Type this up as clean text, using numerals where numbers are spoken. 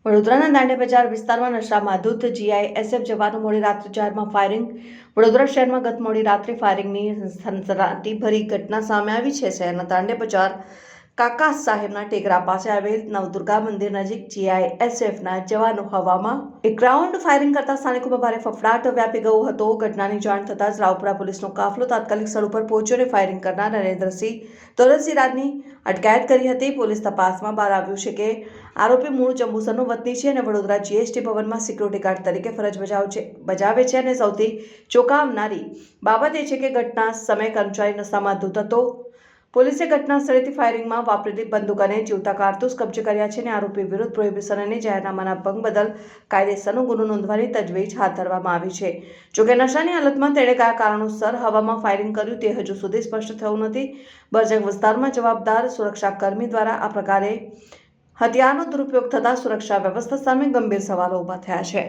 વડોદરાના દાંડિયા બજાર વિસ્તારમાં નશામાં ધૂત જીઆઈએસએફ જવાનો મોડી રાત્રે જાહેરમાં ફાયરિંગ. વડોદરા શહેરમાં ગત મોડી રાત્રે ફાયરિંગની સનસનાટીભરી ઘટના સામે આવી છે. શહેરના દાંડિયા બજાર કાકા સાહેબના ટેકરા પાસે આવેલ નવદુર્ગા મંદિર નજીક જીઆઈએસએફના જવાનો હવામાં એક રાઉન્ડ ફાયરિંગ કરતા સ્થાનિકોમાં ભારે ફફડાટ વ્યાપી ગયો હતો. ઘટનાની જાણ થતાં જ રાવપુરા પોલીસનો કાફલો તાત્કાલિક સ્થળ ઉપર પહોંચ્યો અને ફાયરિંગ કરનાર નરેન્દ્રસિંહ દોલતસિંહની અટકાયત કરી હતી. પોલીસ તપાસમાં બહાર આવ્યું છે કે આરોપી મૂળ જંબુસરનો વતની છે અને વડોદરા જીએસટી ભવનમાં સિક્યુરિટી ગાર્ડ તરીકે ફરજ બજાવે છે. અને સૌથી ચોંકાવનારી બાબત એ છે કે ઘટના સમયે કર્મચારી નશામાં ધૂત હતો. પોલીસે ઘટના સ્થળેથી ફાયરિંગમાં વાપરેલી બંદૂક અને જીવતા કારતૂસ કબજે કર્યા છે અને આરોપી વિરુદ્ધ પ્રોહિબિશન અને જાહેરનામાના ભંગ બદલ કાયદેસરનો ગુનો નોંધવાની તજવીજ હાથ ધરવામાં આવી છે. જોકે નશાની હાલતમાં તેણે કયા કારણોસર હવામાં ફાયરિંગ કર્યું તે હજુ સુધી સ્પષ્ટ થયું નથી. બરજંગ વિસ્તારમાં જવાબદાર સુરક્ષાકર્મી દ્વારા આ પ્રકારે હથિયારનો દુરુપયોગ થતા સુરક્ષા વ્યવસ્થા સામે ગંભીર સવાલો ઊભા થયા છે.